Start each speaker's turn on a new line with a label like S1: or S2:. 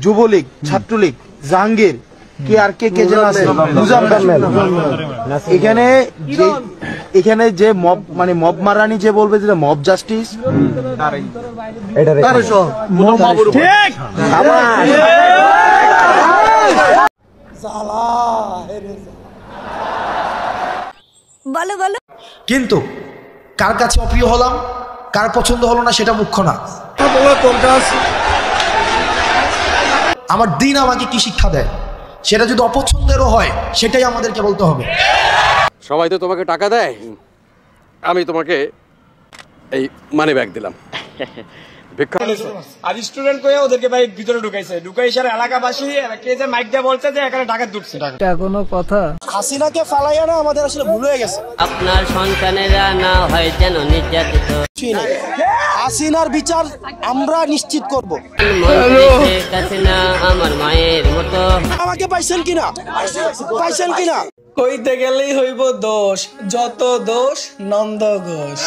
S1: যুবলীগ, ছাত্রলীগ, জাহাঙ্গীর, কে আর কে কে যেন আছে, এখানে যে মব মানে মব মারানি যে বলবে যে মব জাস্টিস,
S2: বলো বলো।
S3: কিন্তু কার কাছে অপ্রিয় হলাম, কার পছন্দ হলো না সেটা মুখ্য না। আমার দিন আমাকে কি শিক্ষা দেয়, সেটা যদি অপছন্দেরও হয় সেটাই আমাদেরকে বলতে হবে।
S4: সবাই তো তোমাকে টাকা দেয়, আমি তোমাকে এই মানি ব্যাগ দিলাম।
S5: আর স্টুডেন্ট কয়ে ওদেরকে ভাই ভিতরে ঢুকাইছে আর এলাকাবাসী কে যে মাইক দিয়ে বলছে যে এখানে ডাকাত ঢুকছে।
S6: কোনো কথা
S3: হাসিনাকে ফালাইয়া না আমাদের আসলে ভুল হয়ে গেছে।
S7: আপনার সন্তানেরা না হয় যেন নির্যাতিত।
S3: হাসিনার বিচার আমরা নিশ্চিত করব।
S7: কাছে না আমার মায়ের মতো।
S3: আমাকে পাইছেন কিনা, পাইছেন কিনা?
S6: কইতে গেলেই হইব দোষ, যত দোষ নন্দ ঘোষ।